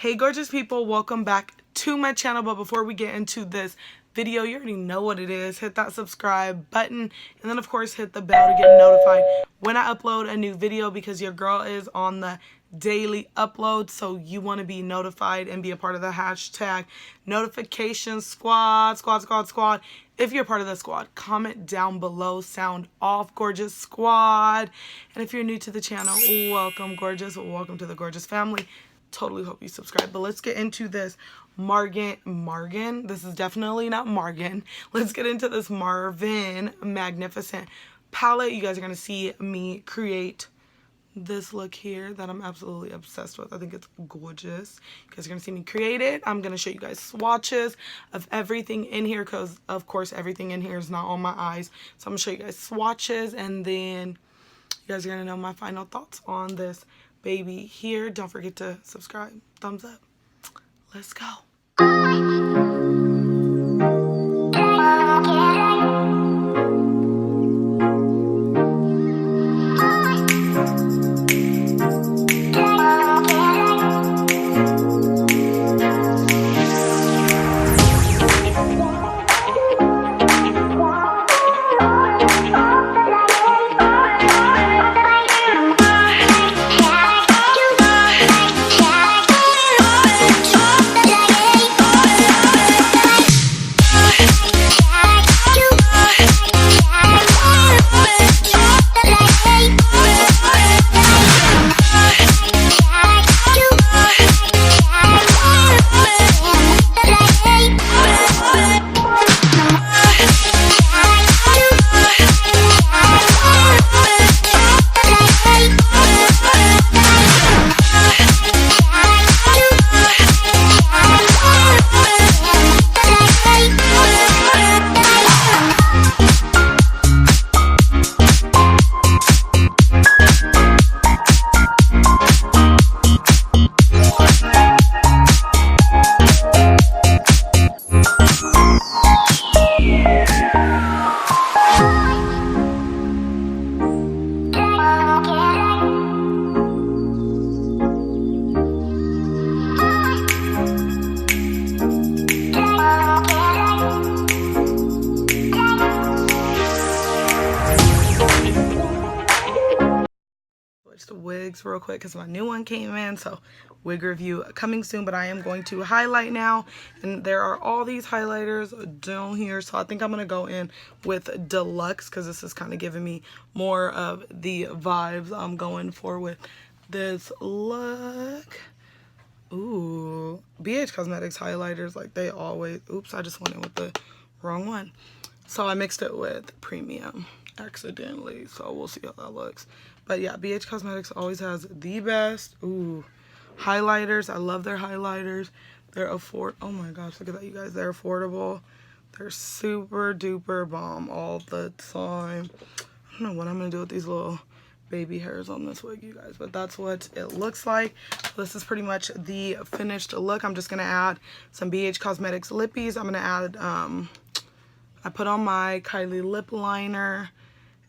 Hey gorgeous people, welcome back to my channel. But before we get into this video, you already know what it is. Hit that subscribe button and then of course hit the bell to get notified when I upload a new video, because your girl is on the daily upload, so you want to be notified and be a part of the hashtag notification squad. If you're part of the squad, comment down below, sound off, gorgeous squad. And if you're new to the channel, welcome gorgeous, welcome to the gorgeous family. Totally hope you subscribe. But let's get into this Marvyn. This is definitely not Marvyn. Let's get into this Marvyn Macnificent Palette. You guys are going to see me create this look here that I'm absolutely obsessed with. I think it's gorgeous. You guys are going to see me create it. I'm going to show you guys swatches of everything in here, because of course everything in here is not on my eyes. So I'm going to show you guys swatches, and then you guys are going to know my final thoughts on this baby here. Don't forget to subscribe. Thumbs up. Let's go. The wigs real quick because my new one came in, so wig review coming soon. But I am going to highlight now, and there are all these highlighters down here, so I think I'm gonna go in with deluxe because this is kind of giving me more of the vibes I'm going for with this look. Ooh, BH Cosmetics highlighters, like they always, oops, I just went in with the wrong one, so I mixed it with premium accidentally, so we'll see how that looks. But yeah, BH Cosmetics always has the best highlighters. I love their highlighters. They're oh my gosh, look at that, you guys. They're affordable. They're super duper bomb all the time. I don't know what I'm gonna do with these little baby hairs on this wig, you guys, but that's what it looks like. This is pretty much the finished look. I'm just gonna add some BH Cosmetics lippies. I'm gonna add I put on my Kylie lip liner,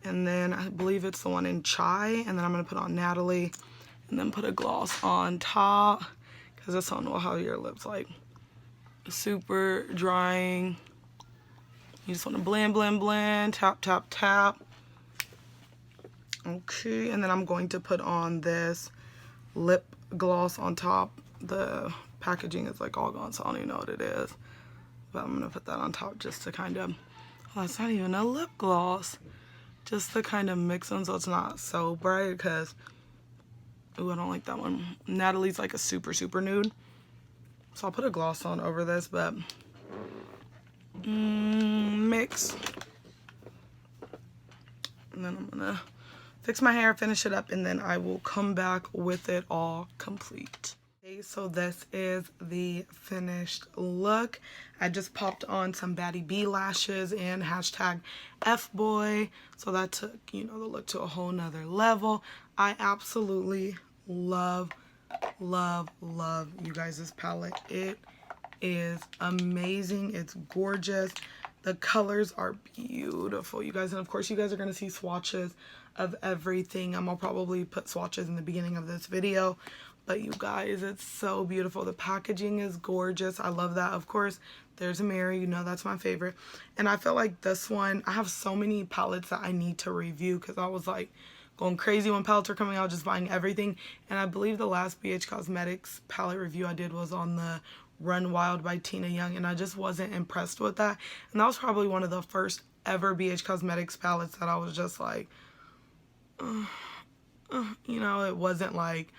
and then I believe it's the one in Chai, and then I'm going to put on Natalie, and then put a gloss on top, because this one will have your lips like super drying. You just want to blend, blend, blend, tap, tap, tap. Okay, and then I'm going to put on this lip gloss on top. The packaging is like all gone, so I don't even know what it is. But I'm going to put that on top just to kind of, well, it's not even a lip gloss. Just to kind of mix them so it's not so bright, because, ooh, I don't like that one. Natalie's like a super, super nude. So I'll put a gloss on over this, but mix. And then I'm going to fix my hair, finish it up, and then I will come back with it all complete. Okay, so this is the finished look. I just popped on some Baddie B lashes and hashtag FBoy, so that took, you know, the look to a whole nother level. I absolutely love you guys' this palette. It is amazing. It's gorgeous. The colors are beautiful, you guys, and of course you guys are going to see swatches of everything. I'll probably put swatches in the beginning of this video, But you guys, it's so beautiful. The packaging is gorgeous. I love that. Of course, there's a mirror. You know that's my favorite. And I feel like this one, I have so many palettes that I need to review because I was like going crazy when palettes are coming out, just buying everything. And I believe the last BH Cosmetics palette review I did was on the Run Wild by Tina Young, and I just wasn't impressed with that. And that was probably one of the first ever BH Cosmetics palettes that I was just like, you know, it wasn't like,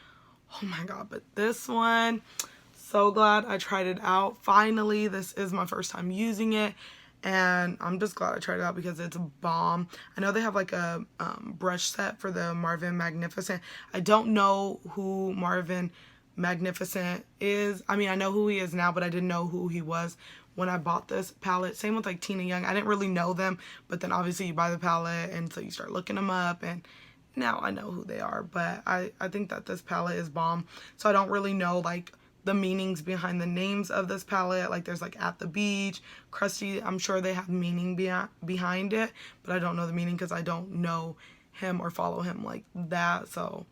oh my god. But this one, so glad I tried it out. Finally, this is my first time using it, and I'm just glad I tried it out because it's bomb. I know they have like a brush set for the Marvyn Macnificent. I don't know who Marvyn Macnificent is. I mean, I know who he is now, but I didn't know who he was when I bought this palette. Same with like Tina Young. I didn't really know them, but then obviously you buy the palette and so you start looking them up, and now I know who they are. But I think that this palette is bomb. So I don't really know like the meanings behind the names of this palette. Like there's like At the Beach, Crusty. I'm sure they have meaning behind it, but I don't know the meaning because I don't know him or follow him like that. So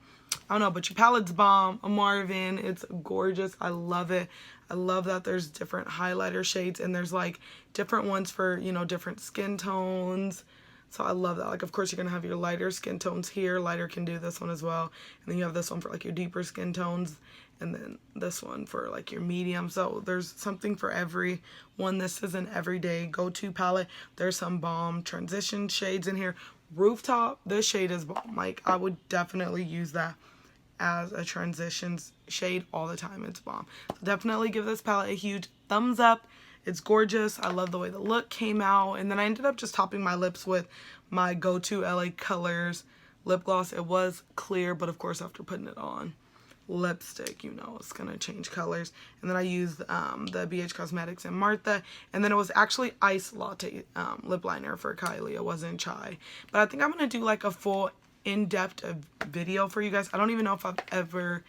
I don't know, but your palette's bomb. Marvyn, it's gorgeous. I love it. I love that there's different highlighter shades and there's like different ones for, you know, different skin tones. So I love that. Like, of course, you're going to have your lighter skin tones here. Lighter can do this one as well. And then you have this one for like your deeper skin tones. And then this one for like your medium. So there's something for every one. This is an everyday go-to palette. There's some bomb transition shades in here. Rooftop, this shade is bomb. Like, I would definitely use that as a transitions shade all the time. It's bomb. So definitely give this palette a huge thumbs up. It's gorgeous. I love the way the look came out. And then I ended up just topping my lips with my go-to LA Colors lip gloss. It was clear, but of course after putting it on lipstick, you know, it's gonna change colors. And then I used the BH Cosmetics and Martha, and then it was actually Ice Latte lip liner for Kylie. It wasn't Chai. But I think I'm gonna do like a full in-depth video for you guys. I don't even know if I've ever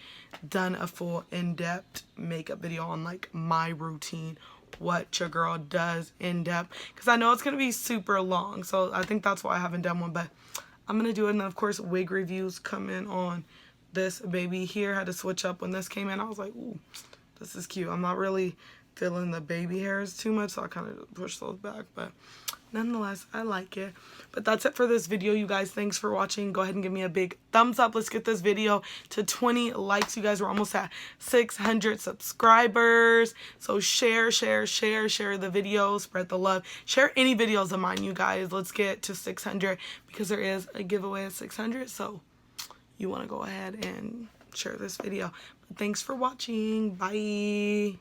done a full in-depth makeup video on like my routine, what your girl does in depth, because I know it's gonna be super long. So I think that's why I haven't done one, but I'm gonna do it. And then of course wig reviews come in on this baby here. I had to switch up when this came in. I was like, ooh, this is cute. I'm not really feeling the baby hairs too much, so I kind of push those back, but nonetheless, I like it. But that's it for this video, you guys. Thanks for watching. Go ahead and give me a big thumbs up. Let's get this video to 20 likes. You guys, we're almost at 600 subscribers. So share the video, spread the love. Share any videos of mine, you guys. Let's get to 600 because there is a giveaway at 600. So you want to go ahead and share this video. But thanks for watching. Bye.